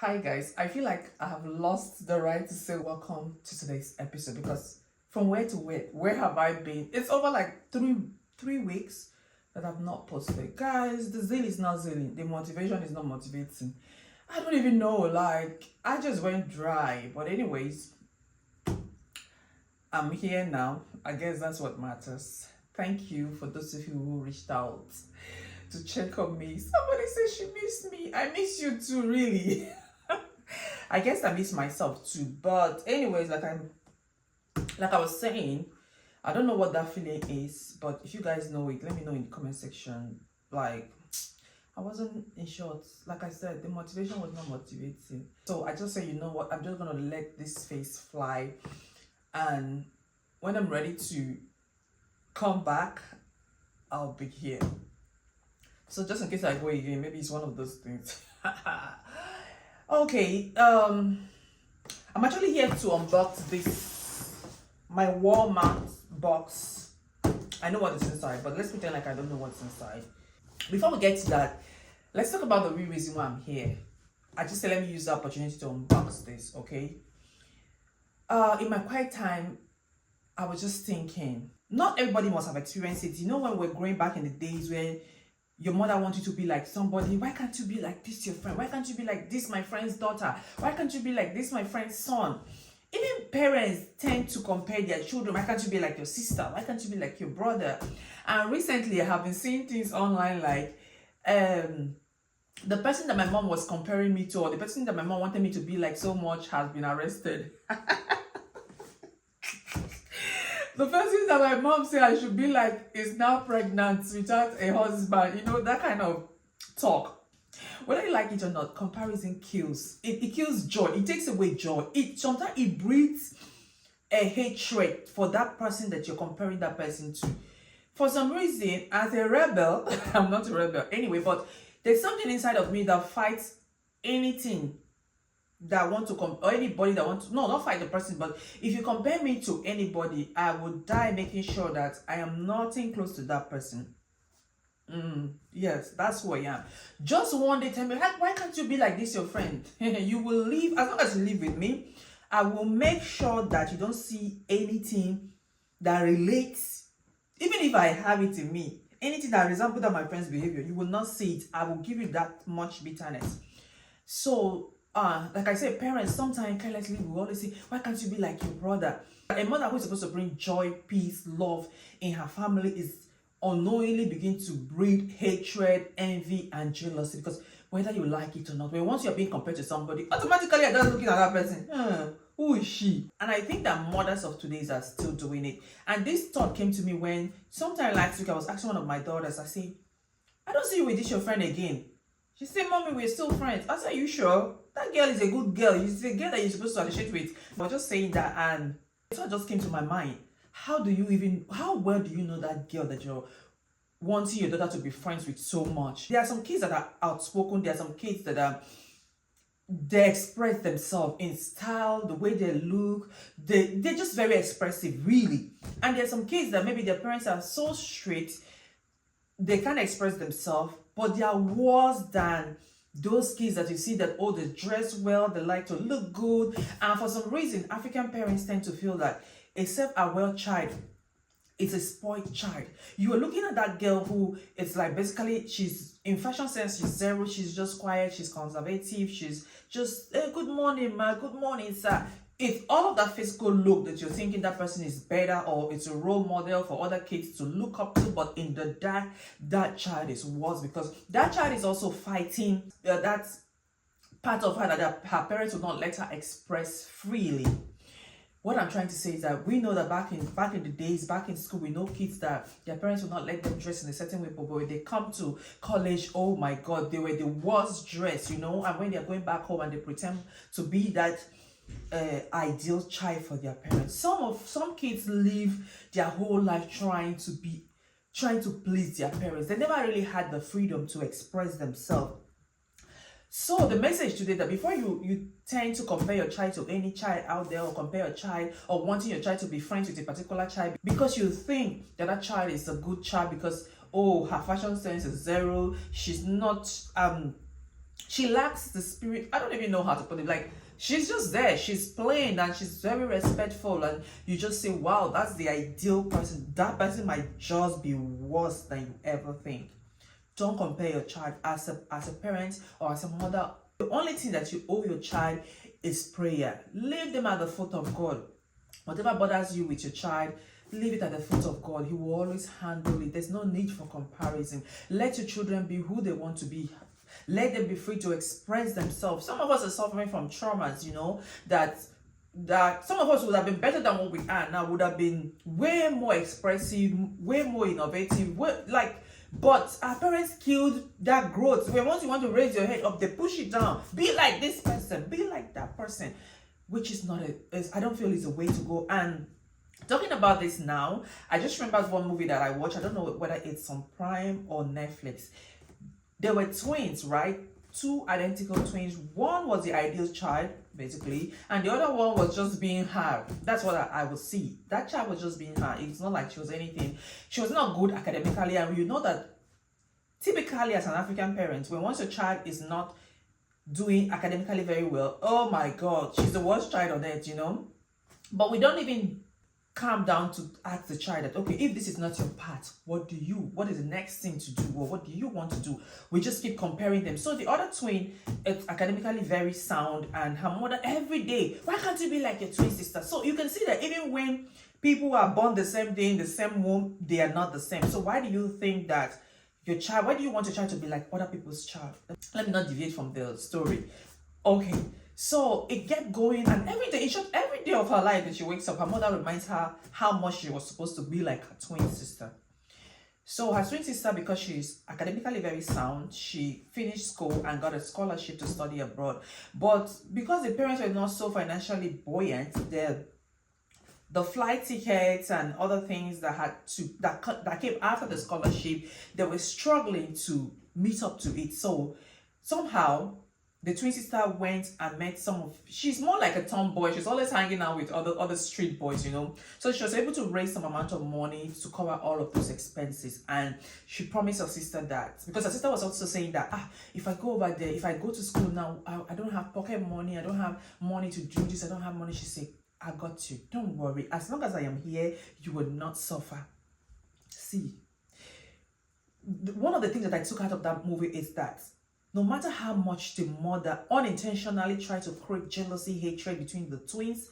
Hi guys, I feel like I have lost the right to say welcome to today's episode because from where to where have I been? It's over like three weeks that I've not posted. Guys, the zeal is not zealing, the motivation is not motivating. I don't even know, like I just went dry. But anyways, I'm here now. I guess that's what matters. Thank you for those of you who reached out to check on me. Somebody said she missed me. I miss you too, really. I guess I miss myself too. But anyways, like I was saying, I don't know what that feeling is, but if you guys know it, let me know in the comment section. Like, I wasn't, in short, like I said, the motivation was not motivating. So I just say, you know what, I'm just gonna let this face fly, and when I'm ready to come back, I'll be here. So just in case I go again, maybe it's one of those things. Okay, I'm actually here to unbox this, my Walmart box. I know what is inside, but let's pretend like I don't know what's inside. Before we get to that, let's talk about the real reason why I'm here. I just said let me use the opportunity to unbox this, okay? In my quiet time, I was just thinking, not everybody must have experienced it. You know, when we're growing back in the days where your mother wants you to be like somebody. Why can't you be like this, your friend? Why can't you be like this, my friend's daughter? Why can't you be like this, my friend's son? Even parents tend to compare their children. Why can't you be like your sister? Why can't you be like your brother? And recently I have been seeing things online like the person that my mom was comparing me to, or the person that my mom wanted me to be like so much, has been arrested. The person that my mom said I should be like is now pregnant without a husband. You know, that kind of talk. Whether you like it or not, comparison kills. It kills joy. It takes away joy. Sometimes it breeds a hatred for that person that you're comparing that person to. For some reason, as a rebel, I'm not a rebel anyway, but there's something inside of me that fights anything that want to or anybody that want to, no, not fight the person, but if you compare me to anybody, I would die making sure that I am nothing close to that person. Yes, that's who I am. Just one day tell me, why can't you be like this, your friend? You will live, as long as you live with me, I will make sure that you don't see anything that relates, even if I have it in me, anything that resembles that my friend's behavior, you will not see it. I will give you that much bitterness. So like I said, parents sometimes carelessly will always say, why can't you be like your brother? A mother who is supposed to bring joy, peace, love in her family is unknowingly begin to breed hatred, envy, and jealousy, because whether you like it or not, when once you're being compared to somebody, automatically you're just looking at that person. Who is she? And I think that mothers of today are still doing it. And this thought came to me when sometime last week I was asking one of my daughters, I say, I don't see you with this your friend again. She said, Mommy, we're still friends. I said, are you sure? That girl is a good girl. She's a girl that you're supposed to associate with. I was just saying that, and so it just came to my mind. How well do you know that girl that you're wanting your daughter to be friends with so much? There are some kids that are outspoken. There are some kids that they express themselves in style, the way they look. They're just very expressive, really. And there are some kids that maybe their parents are so strict, they can't express themselves, but they are worse than those kids that you see that, oh, they dress well, they like to look good. And for some reason, African parents tend to feel that a self-aware child is a spoiled child. You are looking at that girl who, it's like basically she's in fashion sense, she's zero, she's just quiet, she's conservative, she's just, hey, good morning, ma, good morning, sir. It's all of that physical look that you're thinking that person is better, or it's a role model for other kids to look up to, but in the dark, that child is worse, because that child is also fighting that part of her that her parents will not let her express freely. What I'm trying to say is that we know that back in the days, back in school, we know kids that their parents will not let them dress in a certain way, but when they come to college, oh my God, they were the worst dressed, you know, and when they're going back home and they pretend to be that ideal child for their parents. Some kids live their whole life trying to please their parents. They never really had the freedom to express themselves. So the message today, that before you tend to compare your child to any child out there, or compare your child, or wanting your child to be friends with a particular child because you think that that child is a good child because, oh, her fashion sense is zero, she's not She lacks the spirit. I don't even know how to put it. Like, she's just there. She's plain and she's very respectful. And you just say, wow, that's the ideal person. That person might just be worse than you ever think. Don't compare your child as a parent or as a mother. The only thing that you owe your child is prayer. Leave them at the foot of God. Whatever bothers you with your child, leave it at the foot of God. He will always handle it. There's no need for comparison. Let your children be who they want to be. Let them be free to express themselves. Some of us are suffering from traumas, you know, that some of us would have been better than what we are now, would have been way more expressive, way more innovative, but our parents killed that growth. When once you want to raise your head up, they push it down. Be like this person, be like that person, which is not I don't feel is a way to go. And talking about this now, I just remembered one movie that I watched. I don't know whether it's on Prime or Netflix. There were twins, right? Two identical twins. One was the ideal child, basically, and the other one was just being her. That's what I would see. That child was just being her. It's not like she was anything. She was not good academically, and you know that typically as an African parent, when once your child is not doing academically very well, oh my God, she's the worst child on earth, you know? But we don't even calm down to ask the child that, okay, if this is not your path, what is the next thing to do, or what do you want to do? We just keep comparing them. So the other twin is academically very sound, and her mother every day, why can't you be like your twin sister? So you can see that even when people are born the same day in the same womb, they are not the same. So why do you think that your child, why do you want your child to be like other people's child? Let me not deviate from the story. Okay. So it kept going, and every day of her life that she wakes up, her mother reminds her how much she was supposed to be like her twin sister. So her twin sister, because she's academically very sound, she finished school and got a scholarship to study abroad. But because the parents were not so financially buoyant, the flight tickets and other things that came after the scholarship, they were struggling to meet up to it. So somehow the twin sister went and met she's more like a tomboy. She's always hanging out with other street boys, you know. So she was able to raise some amount of money to cover all of those expenses. And she promised her sister that, because her sister was also saying that, if I go over there, if I go to school now, I don't have pocket money, I don't have money to do this, I don't have money. She said, I got you. Don't worry. As long as I am here, you will not suffer. See, one of the things that I took out of that movie is that no matter how much the mother unintentionally tried to create jealousy, hatred between the twins,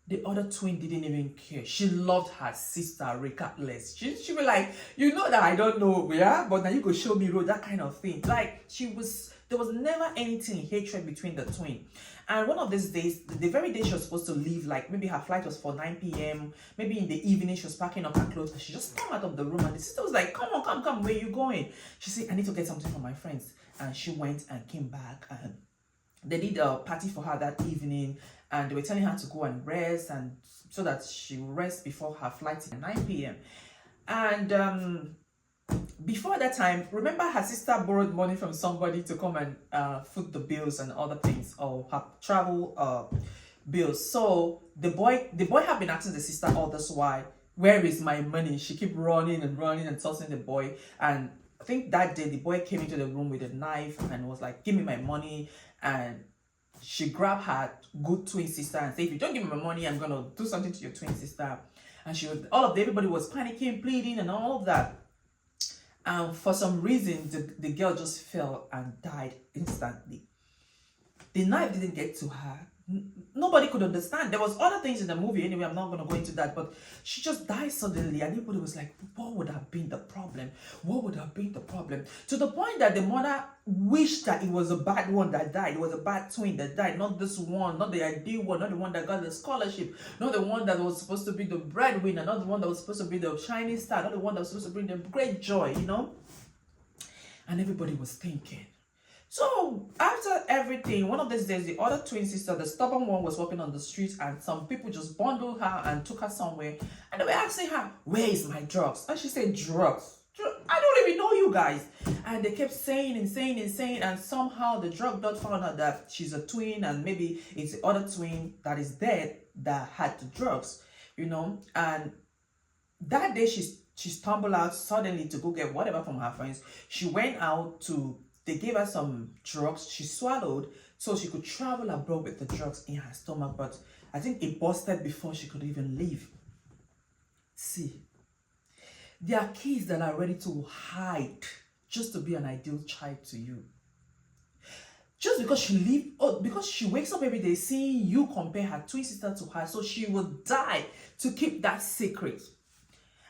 the other twin didn't even care. She loved her sister regardless. She be like, you know that I don't know, yeah, but now you go show me road, that kind of thing. Like, there was never anything hatred between the twin. And one of these days, the very day she was supposed to leave, like maybe her flight was for 9 p.m. Maybe in the evening she was packing up her clothes, and she just came out of the room, and the sister was like, come on, come, where are you going? She said, I need to get something for my friends. And she went and came back, and they did a party for her that evening, and they were telling her to go and rest, and so that she will rest before her flight at 9 p.m. And before that time, remember her sister borrowed money from somebody to come and foot the bills and other things, or her travel bills. So the boy had been asking the sister all this while, where is my money? She kept running and tossing the boy. And I think that day the boy came into the room with a knife and was like, give me my money. And she grabbed her good twin sister and said, if you don't give me my money, I'm gonna do something to your twin sister. And everybody was panicking, pleading, and all of that. And for some reason, the girl just fell and died instantly. The knife didn't get to her. Nobody could understand. There was other things in the movie. Anyway, I'm not going to go into that. But she just died suddenly. And everybody was like, what would have been the problem? What would have been the problem? To the point that the mother wished that it was a bad one that died. It was a bad twin that died. Not this one. Not the ideal one. Not the one that got the scholarship. Not the one that was supposed to be the breadwinner. Not the one that was supposed to be the shining star. Not the one that was supposed to bring them great joy, you know? And everybody was thinking. So after everything, one of these days, the other twin sister, the stubborn one, was walking on the streets, and some people just bundled her and took her somewhere. And they were asking her, where is my drugs? And she said, drugs? I don't even know you guys. And they kept saying, and somehow the drug dog found out that she's a twin, and maybe it's the other twin that is dead that had the drugs, you know. And that day she stumbled out suddenly to go get whatever from her friends. She went out to they gave her some drugs she swallowed so she could travel abroad with the drugs in her stomach, but I think it busted before she could even leave. See, there are kids that are ready to hide just to be an ideal child to you. Just because because she wakes up every day seeing you compare her twin sister to her, so she will die to keep that secret.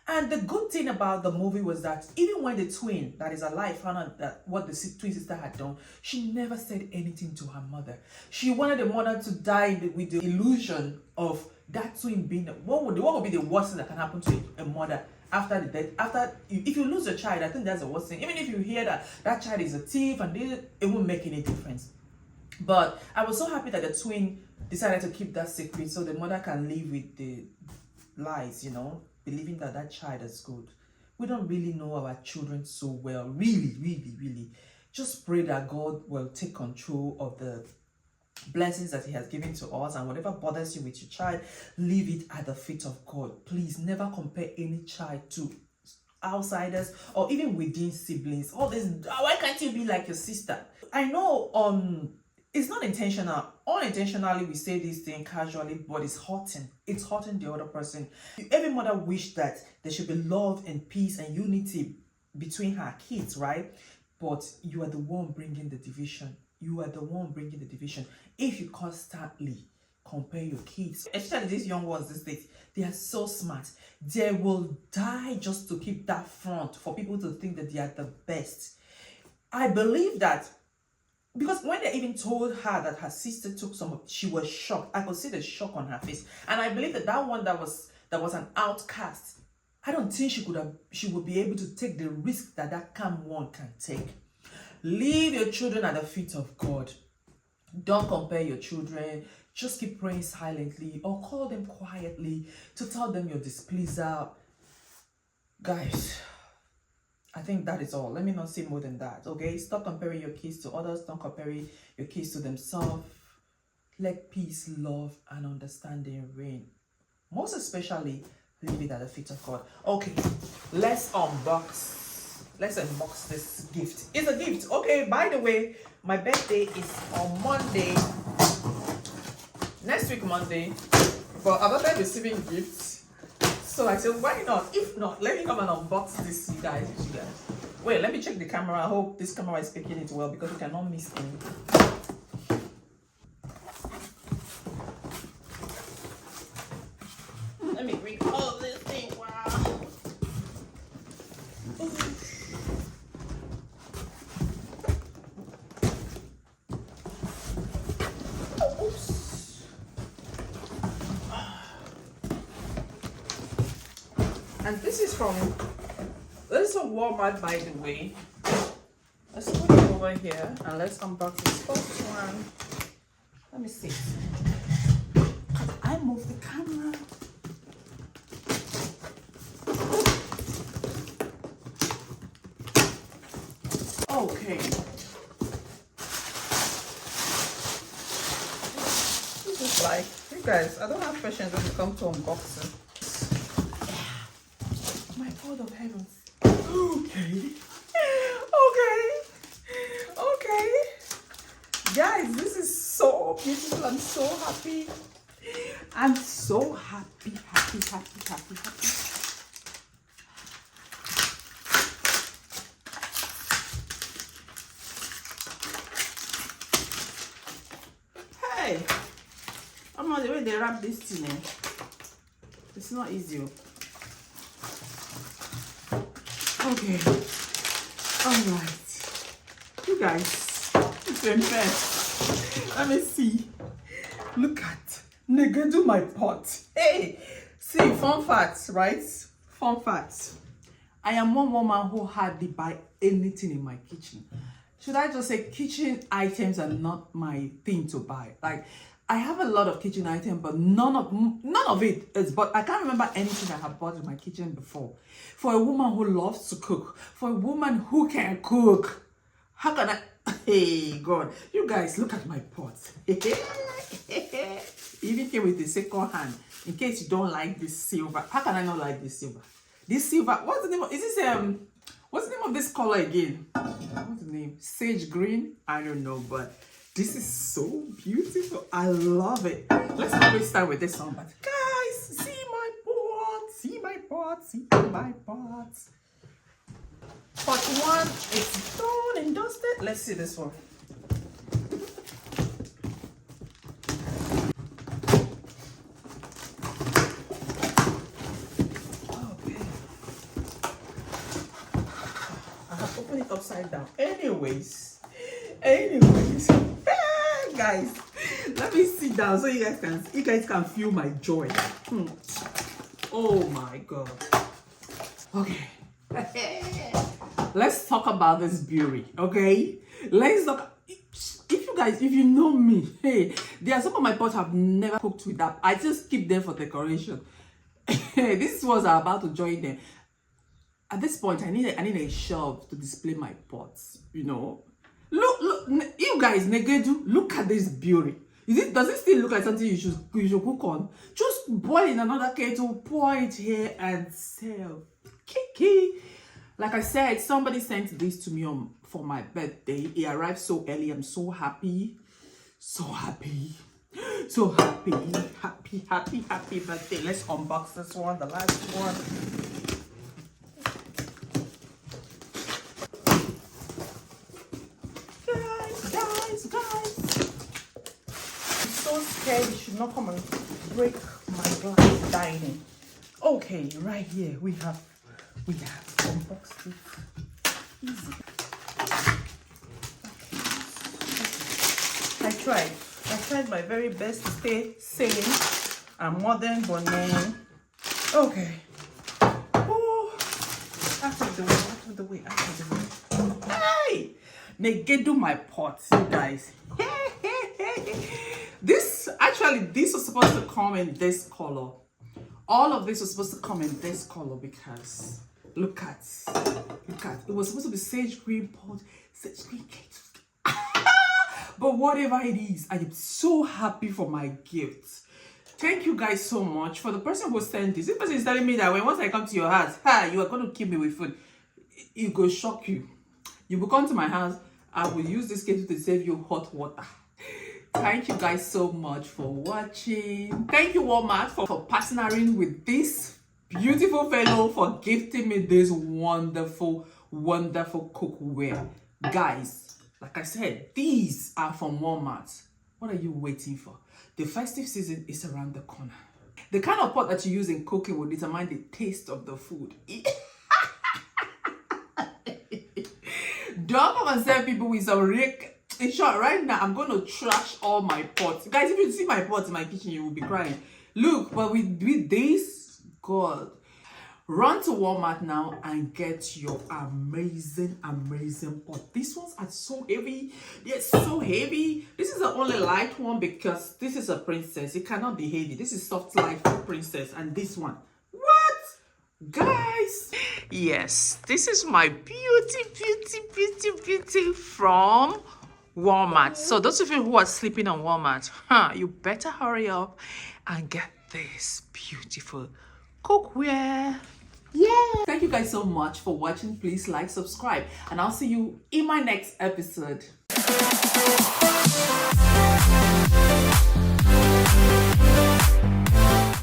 And the good thing about the movie was that even when the twin that is alive found out that what the twin sister had done, she never said anything to her mother. She wanted the mother to die with the illusion of that twin being what would be the worst thing that can happen to a mother after the death. If you lose a child, I think that's the worst thing. Even if you hear that that child is a thief and it won't make any difference. But I was so happy that the twin decided to keep that secret so the mother can live with the lies, believing that that child is good. We don't really know our children so well. Really. Just pray that God will take control of the blessings that he has given to us, and whatever bothers you with your child, leave it at the feet of God. Please never compare any child to outsiders or even within siblings. All this, why can't you be like your sister? I know it's not intentional. Unintentionally we say this thing casually, but it's hurting the other person. Every mother wishes that there should be love and peace and unity between her kids, right? But you are the one bringing the division. If you constantly compare your kids, especially these young ones these days, they are so smart. They will die just to keep that front for people to think that they are the best. I believe that because when they even told her that her sister took she was shocked. I could see the shock on her face. And I believe that one that was an outcast, I don't think she would be able to take the risk that calm one can take. Leave your children at the feet of God. Don't compare your children. Just keep praying silently or call them quietly to tell them your displeasure. Guys, I think that is all. Let me not say more than that, okay? Stop comparing your kids to others. Don't compare your kids to themselves. Let peace, love, and understanding reign. Most especially, leave it at the feet of God. Okay, let's unbox this gift. It's a gift. Okay, by the way, my birthday is on Monday. Next week, Monday. But I've not been receiving gifts. So I said, why not? If not, let me come and unbox this, you guys. Wait, let me check the camera. I hope this camera is picking it well because we cannot miss anything. Let me recall this thing. Wow. And this is from Walmart, by the way. Let's put it over here and let's unbox this first one. Let me see. I moved the camera. Okay. This is like, you guys, I don't have patience when it comes to unboxing. My God of heavens. Okay. Guys, this is so beautiful. I'm so happy. I'm so happy. Hey, I'm not the way they wrap this thing in. It's not easy. Okay. Alright. You guys, it's a mess. Let me see. Look at Negado my pot. Hey! See, fun facts, right? Fun facts. I am one woman who hardly buy anything in my kitchen. Should I just say kitchen items are not my thing to buy? Like, I have a lot of kitchen items, but none of it is. But I can't remember anything I have bought in my kitchen before. For a woman who loves to cook, for a woman who can cook, how can I? Hey God, you guys, look at my pot. It even came with the second hand. In case you don't like this silver, how can I not like this silver? This silver. What's the name of? Is this what's the name of this color again? What's the name? name? Sage green? I don't know, but this is so beautiful. I love it. Let's always start with this one. But guys, see my pot, see my pot, see my pot. Pot one, it's done and dusted. Let's see this one. Open it upside down. Anyways, guys, let me sit down so you guys can feel my joy. Oh my god. Okay. Let's talk about this beauty. Okay, let's talk. If you know me, hey, there are some of my pots I've never cooked with that. I just keep them for decoration. This was about to join them. At this point, I need a shelf to display my pots. You know, look, you guys, Negedu, look at this beauty. Does it still look like something you should cook on? Just boil in another kettle, pour it here, and serve. Kiki. Like I said, somebody sent this to me for my birthday. It arrived so early. I'm so happy, so happy, so happy, happy birthday. Let's unbox this one, the last one. Guys, I'm so scared you should not come and break my glass dining. Okay, right here we have unboxed it. Easy. I tried my very best to stay sane and modern, but no. Okay. Oh, out of the way. Hey! Negedu my pot, you guys. This was supposed to come in this color. All of this was supposed to come in this color because look at it was supposed to be sage green pot, sage green cake. But whatever it is, I am so happy for my gift. Thank you guys so much. For the person who sent this person is telling me that once I come to your house, you are going to keep me with food. It will shock you. You will come to my house, I will use this kettle to save you hot water. Thank you guys so much for watching. Thank you Walmart for partnering with this beautiful fellow, for gifting me this wonderful cookware. Guys, like I said, these are from Walmart. What are you waiting for? The festive season is around the corner. The kind of pot that you use in cooking will determine the taste of the food. Don't come and send people with some rake. In short, right now, I'm going to trash all my pots. Guys, if you see my pots in my kitchen, you will be crying. Look, but with this, God, run to Walmart now and get your amazing pot. These ones are so heavy. They're so heavy. This is the only light one because this is a princess. It cannot be heavy. This is soft light for princess. And this one, what? Guys, yes, this is my beauty from Walmart. So those of you who are sleeping on Walmart, you better hurry up and get this beautiful cookware. Yeah. Thank you guys so much for watching. Please like, subscribe, and I'll see you in my next episode.